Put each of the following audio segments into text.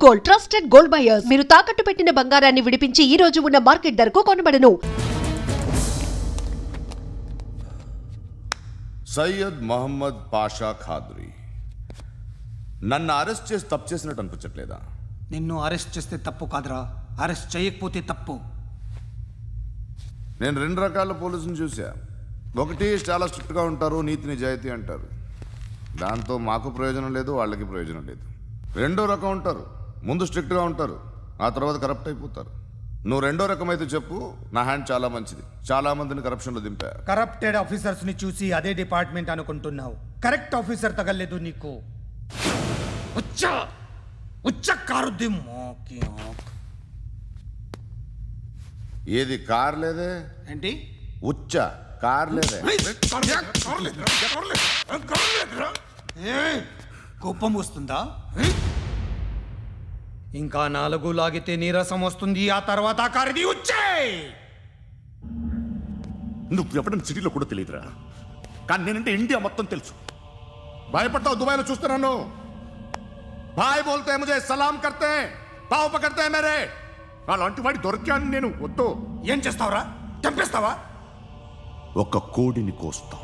Gold, trusted gold buyers. మీరు తాకట్టు పెట్టిన బంగారాన్ని విడిపించి ఈ రోజు ఉన్న మార్కెట్ ధరకు కొనబడను. సయ్యద్ మహమ్మద్ పాషా ఖాద్రీ నన్ను అరెస్ట్ చేసి తప్పు చేసినట్టు అనిపించట్లేదా? నిన్ను అరెస్ట్ చేస్తే తప్పు కాదురా, అరెస్ట్ చేయకపోతే తప్పు. నేను రెండు రకాల పోలీసుని చూసా. ఒకటి చాలా స్ట్రిక్ట్గా ఉంటారు, నీతి నిజాయితీ అంటారు, దాంతో మాకు ప్రయోజనం లేదు, వాళ్ళకి ప్రయోజనం లేదు. రెండో రకం ఉంటారు, ముందు స్ట్రిక్ట్గా ఉంటారు, ఆ తర్వాత కరప్ట్ అయిపోతారు. నువ్వు రెండో రకం అయితే చెప్పు. నా హ్యాండ్ చాలా మంచిది, చాలా మందిని కరప్షన్లో దింపా. కరప్టెడ్ ఆఫీసర్స్ ని చూసి అదే డిపార్ట్మెంట్ అనుకుంటున్నావు. కరెక్ట్ ఆఫీసర్ తగలేదు నీకు. ఉచ్చ కారుద్ది మోకి. ఏది కార్ లేదే? ఏంటి ఉచ్చ కార్ లేదే? కోపం వస్తుందా? ఇంకా 4 లాగితే నీరసం వస్తుంది, ఆ తర్వాత కారిది ఉచ్చే. నువ్వు ఎప్పుడైనా సిటీలో కూడా తెలియదురా, కానీ నేనంటే ఇండియా మొత్తం తెలుసు. భయపడతావు? దుబాయ్లో చూస్తున్నాను. భాయ్ బోల్తే ముజే సలాం కర్తే, పావు పకడ్తే మేరే. అలాంటి వాడి దొరికాను నేను. వద్దు. ఏం చేస్తావురా? చంపేస్తావా? ఒక కోడిని కోస్తాం,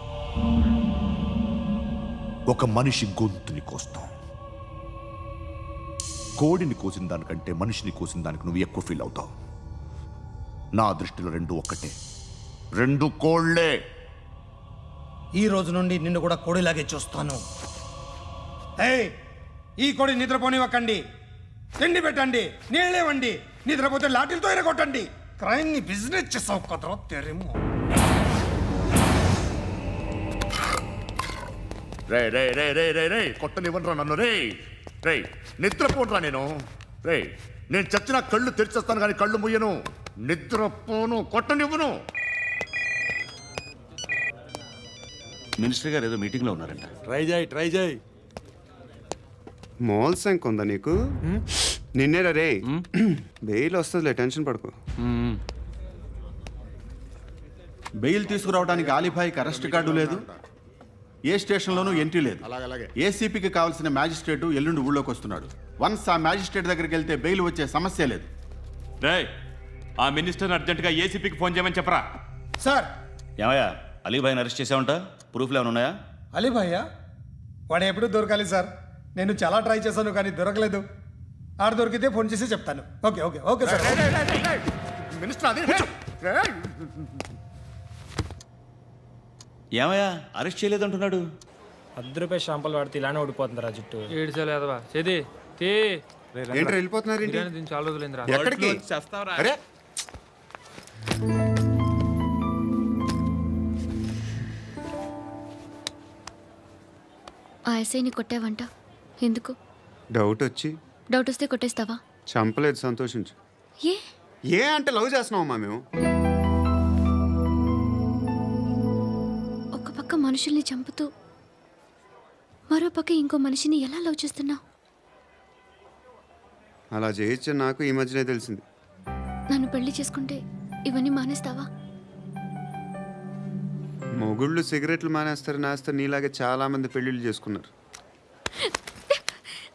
ఒక మనిషి గొంతుని కోస్తాం. కోడిని కోసిన దానికంటే మనిషిని కోసిన దానికి నువ్వు ఎక్కువ ఫీల్ అవుతావు. నా దృష్టిలో రెండు ఒక్కటే, రెండు కోళ్లే. ఈ రోజు నుండి నిన్ను కూడా కోడిలాగే చూస్తాను. ఏయ్, ఈ కోడి నిద్రపోనివ్వకండి. తిండి పెట్టండి, నీళ్ళేవండి. నిద్రపోతే లాఠీలతో ఎరగొట్టండి. క్రైమ్ ని బిజినెస్ చేసావు కదరా తెరేమో. రే రే రే రే రే రే కొట్టనివ్వనరా నన్ను. రే రే నిద్రపోనరా నేను. రే నేను చచ్చిన కళ్ళు తెరిచేస్తాను కానీ కళ్ళు ముయ్యను. నిద్రపోను, కొట్టనివ్వను. మినిస్టర్ గారు ఏదో మీటింగ్లో ఉన్నారంట. ట్రై చేయి. మోల్ సంక్ ఉందా నీకు? నిన్నేరా రే. బెయిల్ వస్తుందిలే, టెన్షన్ పడుకో. బెయిల్ తీసుకురావడానికి ఆలిభాయికి అరెస్ట్ కార్డు లేదు, ఏ స్టేషన్లోనూ ఎంట్రీ లేదు. ఏసీపీకి కావాల్సిన మ్యాజిస్ట్రేటు ఎల్లుండి ఊళ్ళోకి వస్తున్నాడు. వన్స్ ఆ మ్యాజిస్ట్రేట్ దగ్గరికి వెళ్తే బెయిల్ వచ్చే సమస్య లేదు. రేయ్, ఆ మినిస్టర్ అర్జెంటుగా ఏసీపీకి ఫోన్ చేయమని చెప్పరా. సార్. ఏమయ్యా, అలీభాయిని అరెస్ట్ చేసావంట? ప్రూఫ్లు ఏమైనా ఉన్నాయా? అలీ భయ్యా, వాడు ఎప్పుడు దొరకాలి సార్. నేను చాలా ట్రై చేశాను కానీ దొరకలేదు. ఆడ దొరికితే ఫోన్ చేసి చెప్తాను. Okay okay okay sir. Minister అదే. ఏమయ్యా, అరెస్ట్ చేయలేదంటున్నాడు? ₹10 షాంపులు వాడితే ఇలానే ఓడిపోతుందిరా జుట్టు. ఏడ్చలేదవా చేది తీ. ఏంట్రా వెళ్ళిపోతున్నారు? దీన్ని చాలా రోజులైందిరా. ఎక్కడికి? చేస్తావరా? అరే ఆ ఎస్ఐని కొట్టావంట, ఎందుకు? డౌట్ వచ్చి. డౌట్ వస్తే కొట్టేస్తావా? చంపలేదు, సంతోషించు. ఏ ఏ అంటే లవ్ చేస్తున్నావమ్మా మేము. ఒక పక్క మనుషుల్ని చంపుతూ మరో పక్క ఇంకో మనిషిని ఎలా లవ్ చేస్తున్నావు? అలా చేయొచ్చు, నాకు ఈ మధ్యనే తెలిసింది. నన్ను పెళ్లి చేసుకుంటే ఇవన్నీ మానేస్తావా? మొగుళ్ళు సిగరెట్లు మానేస్తారు, నేస్తారు. నీలాగే చాలా మంది పెళ్లిళ్ళు చేసుకున్నారు.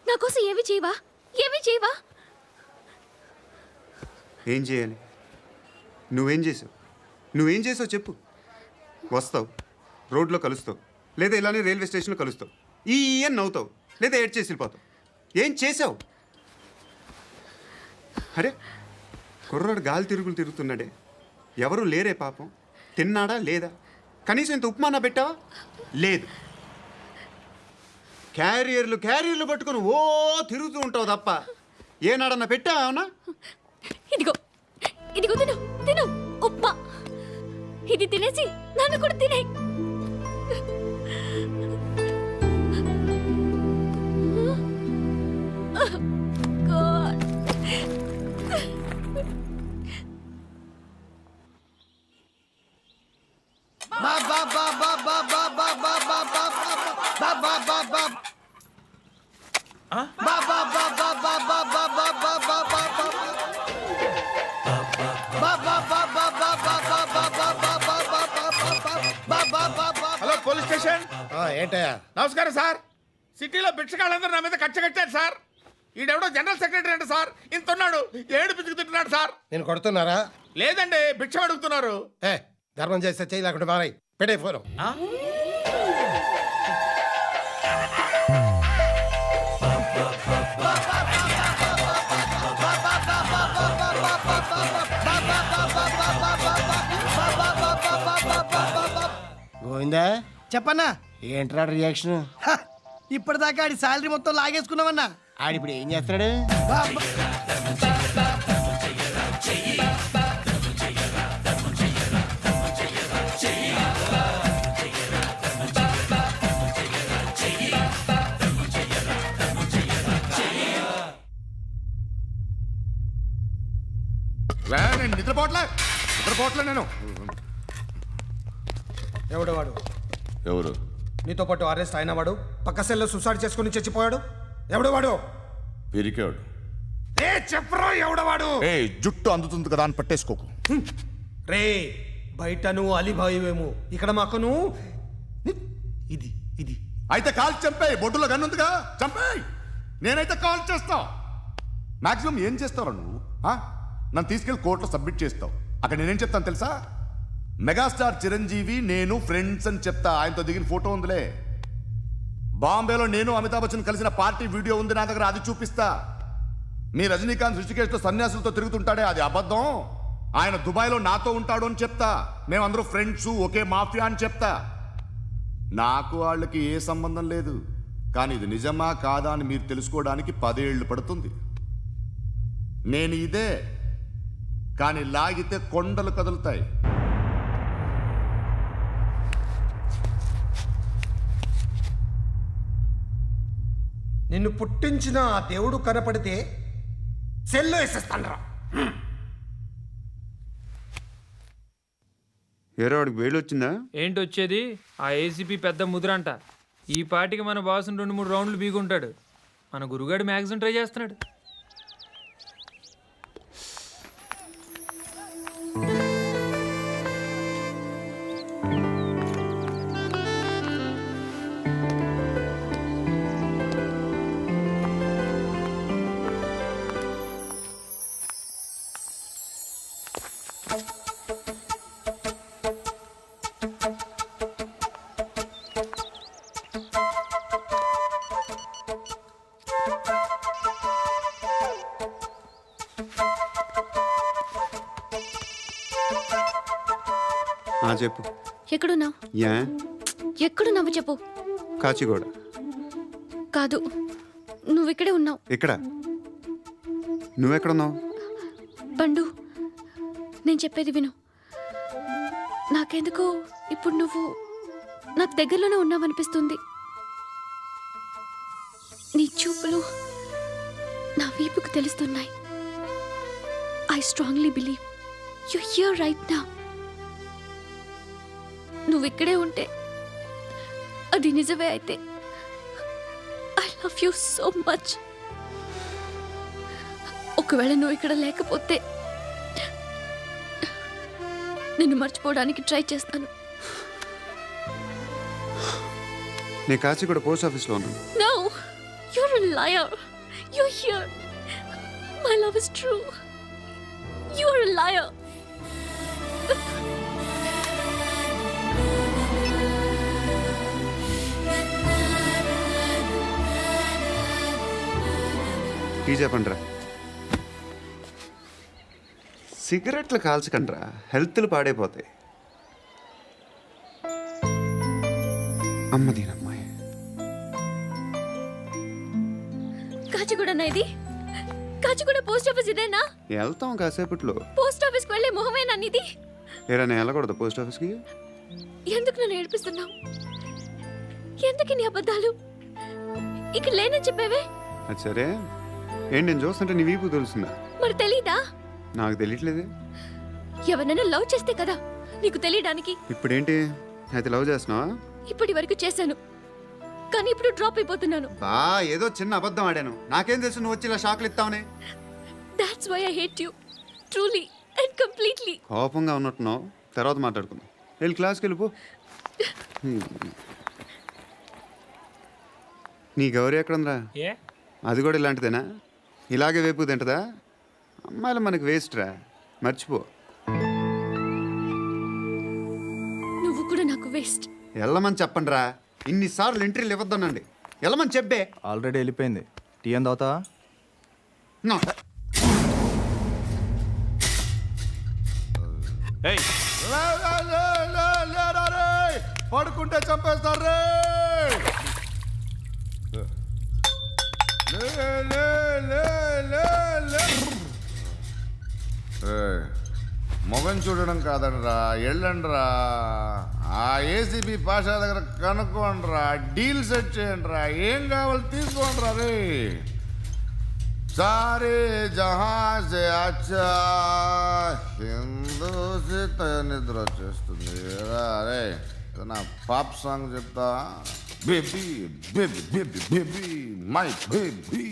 నా కోసం ఏమి చేయవా? ఏమి చేయవా? ఏం చేయాలి? నువ్వేం చేసావు? నువ్వేం చేసావు చెప్పు. వస్తావు, రోడ్లో కలుస్తావు, లేదా ఇలానే రైల్వే స్టేషన్లో కలుస్తావు. ఈ అని నవ్వుతావు, లేదా ఏడ్ చేసి వెళ్ళిపోతావు. ఏం చేసావు? అరే కుర్రాడు గాలి తిరుగులు తిరుగుతున్నాడే, ఎవరు లేరే పాపం. తిన్నాడా లేదా? కనీసం ఇంత ఉప్మానా పెట్టావా? లేదు. క్యారియర్లు పట్టుకొని ఓ తిరుగుతూ ఉంటావు తప్ప ఏనాడన్నా పెట్టావా? అవునా? ఇదిగో ఇదిగో తిను తిను ఉప్మా. ఇది తినేసి నన్ను కూడా తినే. Hello police station. ఏంటయ్యా? నమస్కారం సార్. సిటీలో భిక్షగాళ్ళందరూ నా మీద కక్ష కట్టారు సార్. ఈడెవడో జనరల్ సెక్రటరీ అంట సార్. ఇంత ఉన్నాడు, ఏడు పిచ్చుకు తింటున్నాడు సార్. నేను కొడుతున్నారా? లేదండి, భిక్ష అడుగుతున్నారు. ఏ ధర్మం చేస్తే చేయి, లేకుండా మారాయి. పెట్టే ఫోను. గోవిందా చెప్పన్నా. ఏంట్రా రియాక్షన్? ఇప్పటిదాకా ఆడి శాలరీ మొత్తం లాగేసుకున్నావన్నా. ఆడిప్పుడు ఏం చేస్తున్నాడు? నేను నిద్రపోవట్లే నేను. ఎవడు వాడు? ఎవరు? నీతో పాటు అరెస్ట్ అయిన వాడు, పక్క సెల్లో సూసైడ్ చేసుకుని చచ్చిపోయాడు. ఎవడు వాడు? పిరికాడు. ఏ చెప్పరా ఎవడవాడు? ఏ జుట్టు అందుతుంది కదా అని పట్టేసుకోకు. రే బయట నువ్వు అలీబాయివేమో, ఇక్కడ మాకు నువ్వు ఇది ఇది. అయితే కాల్ చంపేయి, బొడ్డులో గన్నుందిగా చంపేయి. నేనైతే కాల్ చేస్తా. మాక్సిమం ఏం చేస్తావు నువ్వు? నన్ను తీసుకెళ్లి కోర్టులో సబ్మిట్ చేస్తావు. అక్కడ నేనేం చెప్తాను తెలుసా? మెగాస్టార్ చిరంజీవి నేను ఫ్రెండ్స్ అని చెప్తా. ఆయనతో దిగిన ఫోటో ఉందిలే. బాంబేలో నేను అమితాబ్ బచ్చన్ కలిసిన పార్టీ వీడియో ఉంది నా దగ్గర, అది చూపిస్తా. మీ రజనీకాంత్ ఋషికేష్తో సన్యాసులతో తిరుగుతుంటాడే, అది అబద్ధం. ఆయన దుబాయ్లో నాతో ఉంటాడు అని చెప్తా. మేమందరూ ఫ్రెండ్స్, ఒకే మాఫియా అని చెప్తా. నాకు వాళ్ళకి ఏ సంబంధం లేదు. కానీ ఇది నిజమా కాదా అని మీరు తెలుసుకోవడానికి 10 ఏళ్ళు పడుతుంది. నేను ఇదే, కానీ లాగితే కొండలు కదులుతాయి. నిన్ను పుట్టించిన ఆ దేవుడు కనపడితే సెల్లో వేసేస్తానరా. ఏరో వాడికి వేలు వచ్చిందా? ఏంటి వచ్చేది? ఆ ఏసీపీ పెద్ద ముద్రంట. ఈ పాటికి మన బాసును 2-3 రౌండ్లు బీగుంటాడు. మన గురుగాడు మ్యాక్సిమం ట్రై చేస్తున్నాడు. చెప్పు. ఎక్కడున్నావు? యా ఎక్కడున్నావు చెప్పు. కాచిగూడ. కాదు, నువ్వు ఇక్కడే ఉన్నావు. ఇక్కడ నువ్వెక్కడున్నావు? బండు, నేను చెప్పేది విను. నాకెందుకో ఇప్పుడు నువ్వు నాకు దగ్గరలోనే ఉన్నావనిపిస్తుంది. నీ చూపులు నా వీపుకు తెలుస్తున్నాయి. I strongly believe you here right now. నువ్వు ఇక్కడే ఉంటే అది నిజమే అయితే I love you so much. ఒకవేళ నువ్వు ఇక్కడ లేకపోతే నిన్ను మర్చిపోవడానికి ట్రై చేస్తాను. నేను కాచిగూడ పోస్ట్ ఆఫీస్లో ఉన్నాను. No, you're a liar. You're here. My love is true. You're a liar. Tea చెప్పండిరా. సిగరెట్లు కాల్చకండ్రా, హెల్త్లు పాడైపోతాయి. అమ్మ దీనమ్మాయి. కాచిగూడనా ఇది? కాచిగూడ పోస్ట్ ఆఫీస్ ఇదేనా? వెళ్తాం కాసేపట్లో. పోస్ట్ ఆఫీస్కి వెళ్ళే మొహమేనా నీది? ఏరా నేను వెళ్ళకూడదు పోస్ట్ ఆఫీస్కి? ఎందుకు నన్ను ఏడిపిస్తున్నావు? ఎందుకు నీ అబద్ధాలు? ఇక్కడ లేనని చెప్పేవే. అది సరే, ఏంటి నేను చూస్తుంటే నీ వీపు తెలుస్తుందా? మరి తెలీదా? నాకు తెలియట్లేదే. ఎవరైనా లవ్ చేస్తే కదా నీకు తెలియడానికి. ఇప్పుడేంటి అయితే లవ్ చేస్తున్నావా? ఇప్పటి వరకు చేశాను, కానీ ఇప్పుడు డ్రాప్ అయిపోతున్నాను. ఏదో చిన్న అబద్ధం ఆడాను. నాకేం తెలుసు నువ్వు వచ్చి ఇలా షాక్లు ఇస్తావని. That's why I hate you. Truly and completely. కోపంగా ఉన్నట్టున్నావు, తర్వాత మాట్లాడుకుందాం. వెళ్ళి క్లాస్కి వెళ్ళిపో. నీ గౌరీ ఎక్కడుందిరా? ఏ అది కూడా ఇలాంటిదేనా? ఇలాగే వేపు తింటదా? అమ్మాయిలు మనకి వేస్ట్ రా, మర్చిపో. నువ్వు కూడా నాకు వేస్ట్. వెళ్ళమని చెప్పండి రా. ఇన్నిసార్లు ఎంట్రీలు ఇవ్వద్దనండి. వెళ్ళమని చెప్పే. ఆల్రెడీ వెళ్ళిపోయింది. టీ అని తాగుతావా? ఏయ్ పడుకుంటే చంపేస్తారు రే. మొగం చూడడం కాదండ్రా, వెళ్ళండ్రా. ఆ ఏసీబీ పాషా దగ్గర కనుక్కోండిరా, డీల్ సెట్ చేయండిరా, ఏం కావాలి తీసుకోండిరా రే. సారే జహా సే అచ్చా హిందూ సే నిద్ర వచ్చేస్తుంది రే. నా పాప్ సాంగ్ చెప్తా. Baby baby baby baby my baby.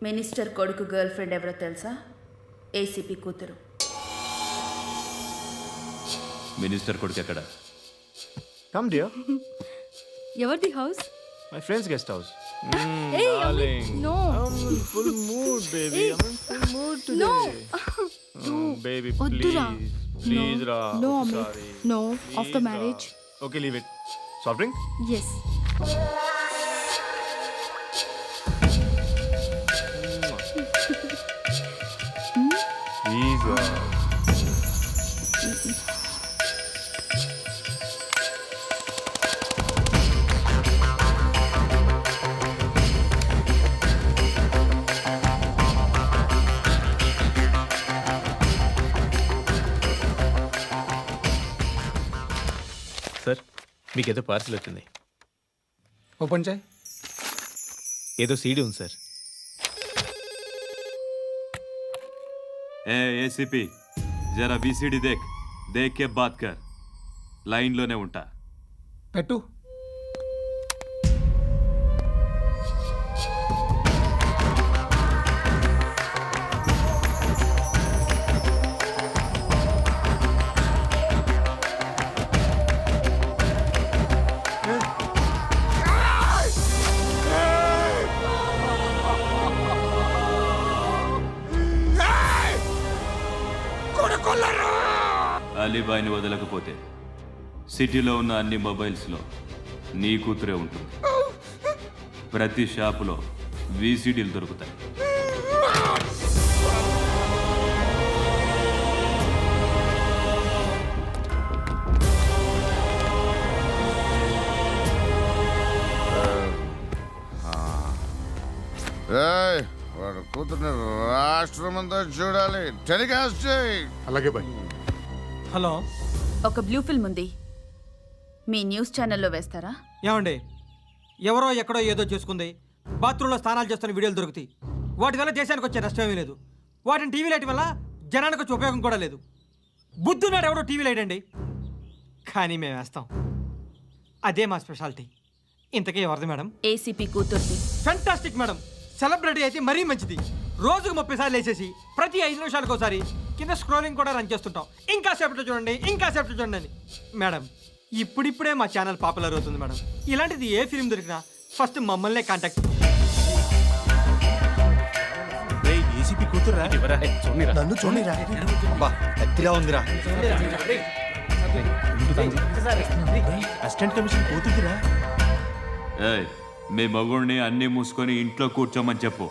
Minister కొడుకు గర్ల్ ఫ్రెండ్ ఎవరో తెలుసా? ఏసీపీ కూతురు. మినిస్టర్ కొడుకు ఎక్కడ? Come dear. ఎవరిది house? My friends guest house. Hey, no. Full mood, baby. I'm in full mood today. No. Baby, వద్దురా. please, Ra. No, I'm Amit. sorry. No, after Please, marriage. Ra. Okay, leave it. Soft drink? Yes. Please, Ra. Sir, మీకేదో parcel వచ్చింది. Open చేయి. ఏదో CD ఉంది sir. ఏ ACP, జరా BCD దేక్, దేక్ కే బాత్ కర్. లైన్లోనే ఉంటా. పెట్టు. అలీబాయిని వదలకపోతే సిటీలో ఉన్న అన్ని మొబైల్స్లో నీ కూతురే ఉంటుంది. ప్రతి షాపులో వీసీడీలు దొరుకుతాయి. వాడు కూతుర్ని రాష్ట్రమంతా చూడాలి. టెలికాస్ట్ చేయి. అలాగే బాయ్. హలో. ఒక బ్లూ ఫిల్మ్ ఉంది, మీ న్యూస్ ఛానల్లో వేస్తారా? ఏమండి, ఎవరో ఎక్కడో ఏదో చేసుకుంది, బాత్రూంలో స్నానాలు చేస్తున్న వీడియోలు దొరుకుతాయి. వాటి వల్ల దేశానికి వచ్చే నష్టం ఏమీ లేదు. వాటిని టీవీ లైట్ వల్ల జనానికి వచ్చే ఉపయోగం కూడా లేదు. బుద్ధున్నాడు ఎవడో టీవీ లైట్ అండి, కానీ మేము వేస్తాం. అదే మా స్పెషాలిటీ. ఇంతకీ ఎవరిది మేడం? ఏసీపీ కూతుర్ది. Fantastic madam. సెలబ్రిటీ అయితే మరీ మంచిది. రోజుకు 30 సార్లు వేసేసి ప్రతి 5 నిమిషాలకు ఒకసారి కింద స్క్రోలింగ్ కూడా రన్ చేస్తుంటాం. ఇంకా సేపట్లో చూడండి, ఇంకా సేపట్లో చూడండి అని. మేడం, ఇప్పుడిప్పుడే మా ఛానల్ పాపులర్ అవుతుంది మేడం. ఇలాంటిది ఏ ఫిల్మ్ దొరికినా ఫస్ట్ మమ్మల్నే కాంటాక్ట్. ఏసీపీ కూతురా? నన్ను చూడరా. ఎత్తిలా ఉందిరా. అసిస్టెంట్ కమిషన్ కూతురురా. ఏయ్, మీ మగుడిని అన్నీ మూసుకొని ఇంట్లో కూర్చోమని చెప్పు.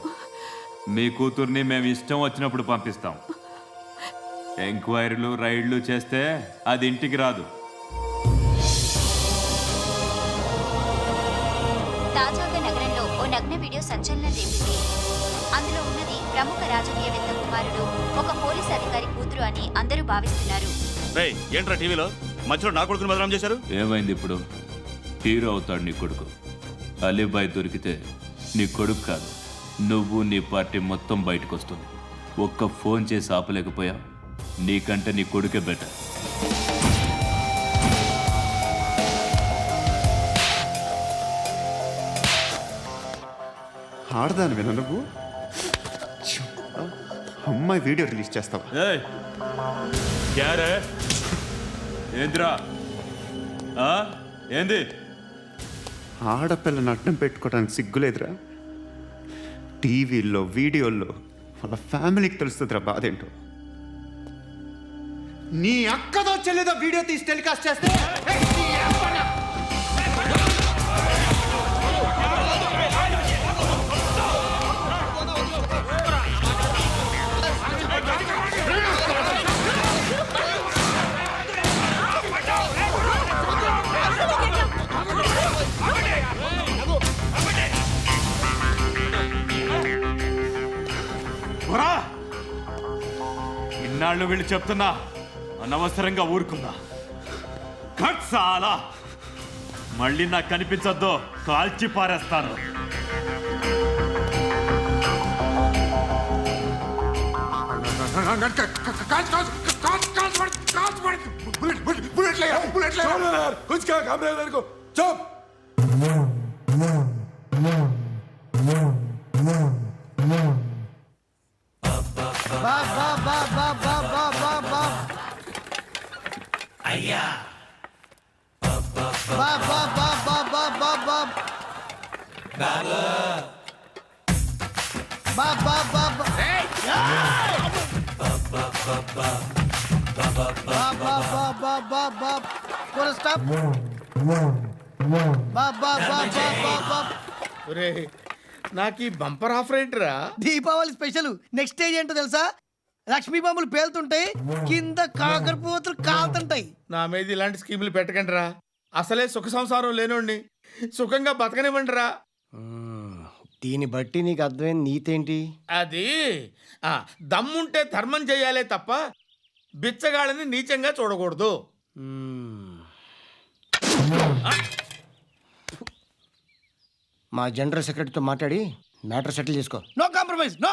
మీ కూతుర్ని మేము ఇష్టం వచ్చినప్పుడు పంపిస్తాం. ఎంక్వైరీలు రైడ్లు చేస్తే అది ఇంటికి రాదు. తాజాగా నగరంలో ఓ నగ్న వీడియో సంచలనం రేపింది. అందులో ఉన్నది ప్రముఖ రాజకీయవేత్త కుమారుడు, ఒక పోలీస్ అధికారి కూతురు అని అందరూ భావిస్తున్నారు. ఏంట్రా టీవీలో మధ్యలో నా కొడుకుని బదనాం చేశారు? ఏమైంది ఇప్పుడు? హీరో అవుతాడు నీ కొడుకు. అలీబాయ్ దొరికితే నీ కొడుకు కాదు, నువ్వు నీ పార్టీ మొత్తం బయటకు వస్తుంది. ఒక్క ఫోన్ చేసి ఆపలేకపోయా? నీకంటే నీ కొడుకే బెటర్. ఆడదాని విన నువ్వు అమ్మాయి వీడియో రిలీజ్ చేస్తావా? ఏంద్రా ఏంది? ఆడపిల్లని అడ్డం పెట్టుకోవడానికి సిగ్గులేదురా? టీవీల్లో వీడియోల్లో వాళ్ళ ఫ్యామిలీకి తెలుస్తుందిరా బాధ ఏంటో. నీ అక్కదో చెల్లిదో వీడియో తీసి టెలికాస్ట్ చేస్తే ఇన్నాళ్ళు వీళ్ళు చెప్తున్నా అనవసరంగా ఊరుకుందా. కట్ చాలా మళ్ళీ నాకు కనిపించొద్దు, కాల్చి పారేస్తాను. అయ్యా నాకు ఈ బంపర్ ఆఫర్ ఏంట్రా? దీపావళి స్పెషల్. నెక్స్ట్ స్టేజ్ ఏంటో తెలుసా? లక్ష్మీ బాంబులు పేలుతుంటాయి, కింద కాకరపోతులు కాలుతుంటాయి. నా మీద ఇలాంటి స్కీములు పెట్టకండి రా. అసలే సుఖ సంసారం లేనోడిని సుఖంగా బతకనివ్వండి రా. దీన్ని బట్టి నీకు అర్థమైన నీతేంటి? అది దమ్ముంటే ధర్మం చేయాలే తప్ప బిచ్చగాళ్ళని నీచంగా చూడకూడదు. మా జనరల్ సెక్రటరీతో మాట్లాడి మ్యాటర్ సెటిల్ చేసుకో. No compromise, no.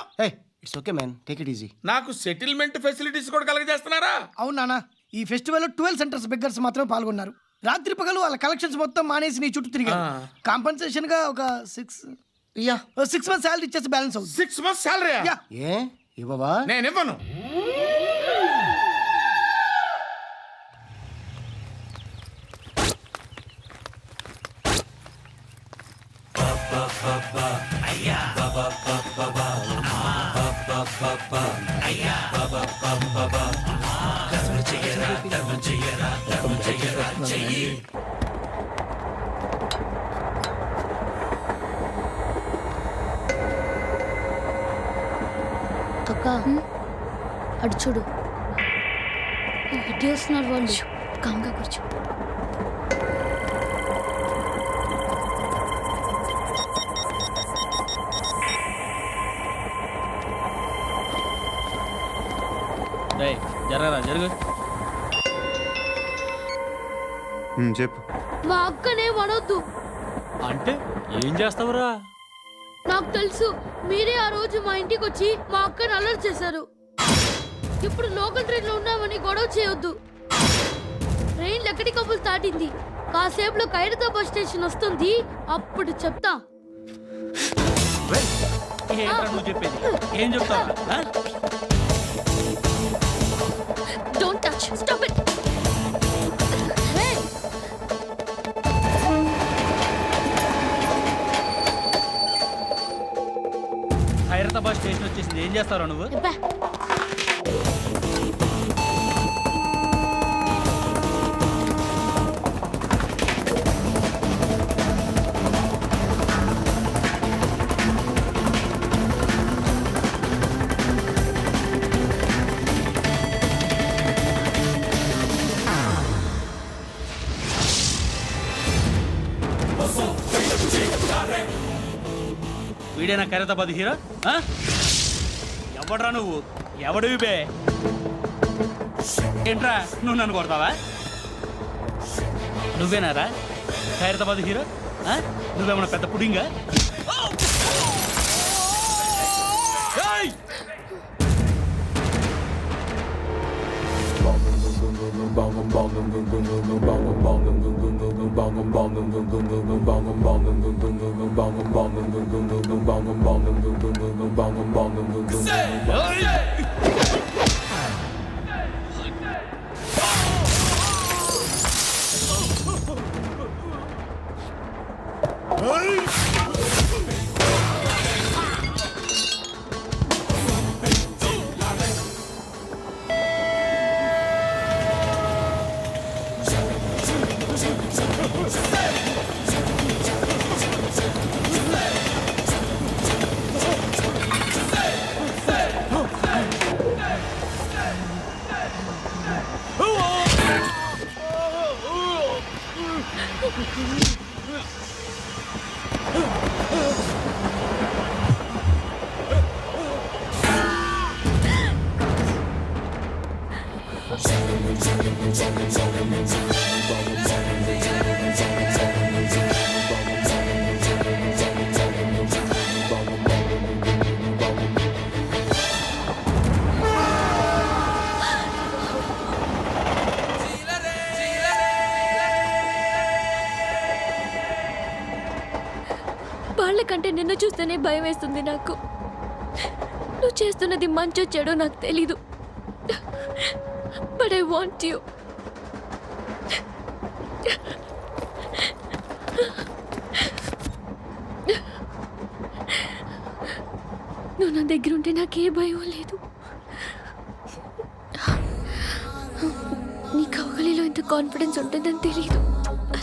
It's okay man, take it easy. నాకు సెటిల్మెంట్ ఫెసిలిటీస్ కూడా కలగజేస్తున్నారా? అవును నాన్న, ఈ ఫెస్టివల్లో 12 సెంటర్స్ బెగ్గర్స్ మాత్రమే పాల్గొన్నారు. రాత్రి పగలు వాళ్ళ కలెక్షన్స్ మొత్తం మానేసి నీ చుట్టూ తిరిగారు. కాంపన్సేషన్ గా ఒక 6 మంత్స్ శాలరీ ఇచ్చేసి బ్యాలెన్స్ అవుతుంది. 6 months శాలరీ? ఏ ఇవ్వవా? నేను ఇవ్వను. అక్క అడు చూడు, ఇటు వస్తున్నారు వాళ్ళు. కామ్గా కూర్చో. జరగరా జరుగు. చెప్పు. మా అక్కనే వనొద్దు. అంటే ఏం చేస్తావురా? నాకు తెలుసు, మీరే ఆ రోజు మా ఇంటికి వచ్చి మా అక్కని అలర్ట్ చేశారు. ఇప్పుడు లోకల్ ట్రైన్ లో ఉన్నామని గొడవ చేయొద్దు. ట్రైన్ ఎక్కడి కబులు దాటింది. కాసేపులో ఖైరతాబాద్ స్టేషన్ వస్తుంది, అప్పుడు చెప్తా. నువ్వు చెప్పేది ఏం చెప్తావు? Don't touch, stop it. Khairatabad station వచ్చేసింది, ఏం చేస్తారా నువ్వు? వీడేనా ఖైరతాబాద్ హీరో? ఎవడ్రా నువ్వు? ఎవడివి బే? ఏంట్రా నువ్వు నన్ను కొడతావా? నువ్వేనారా ఖైరతాబాద్ హీరో? నువ్వేమన్నా పెద్ద పుడింగా? వాళ్ళకంటే నిన్ను చూస్తేనే భయం వేస్తుంది నాకు. నువ్వు చేస్తున్నది మంచో చెడో నాకు తెలీదు, బట్ ఐ వాంట్ యూ. నువ్వు నా దగ్గర ఉంటే నాకే భయం లేదు. నీ కౌగలిలో ఇంత కాన్ఫిడెన్స్ ఉంటుందని తెలీదు.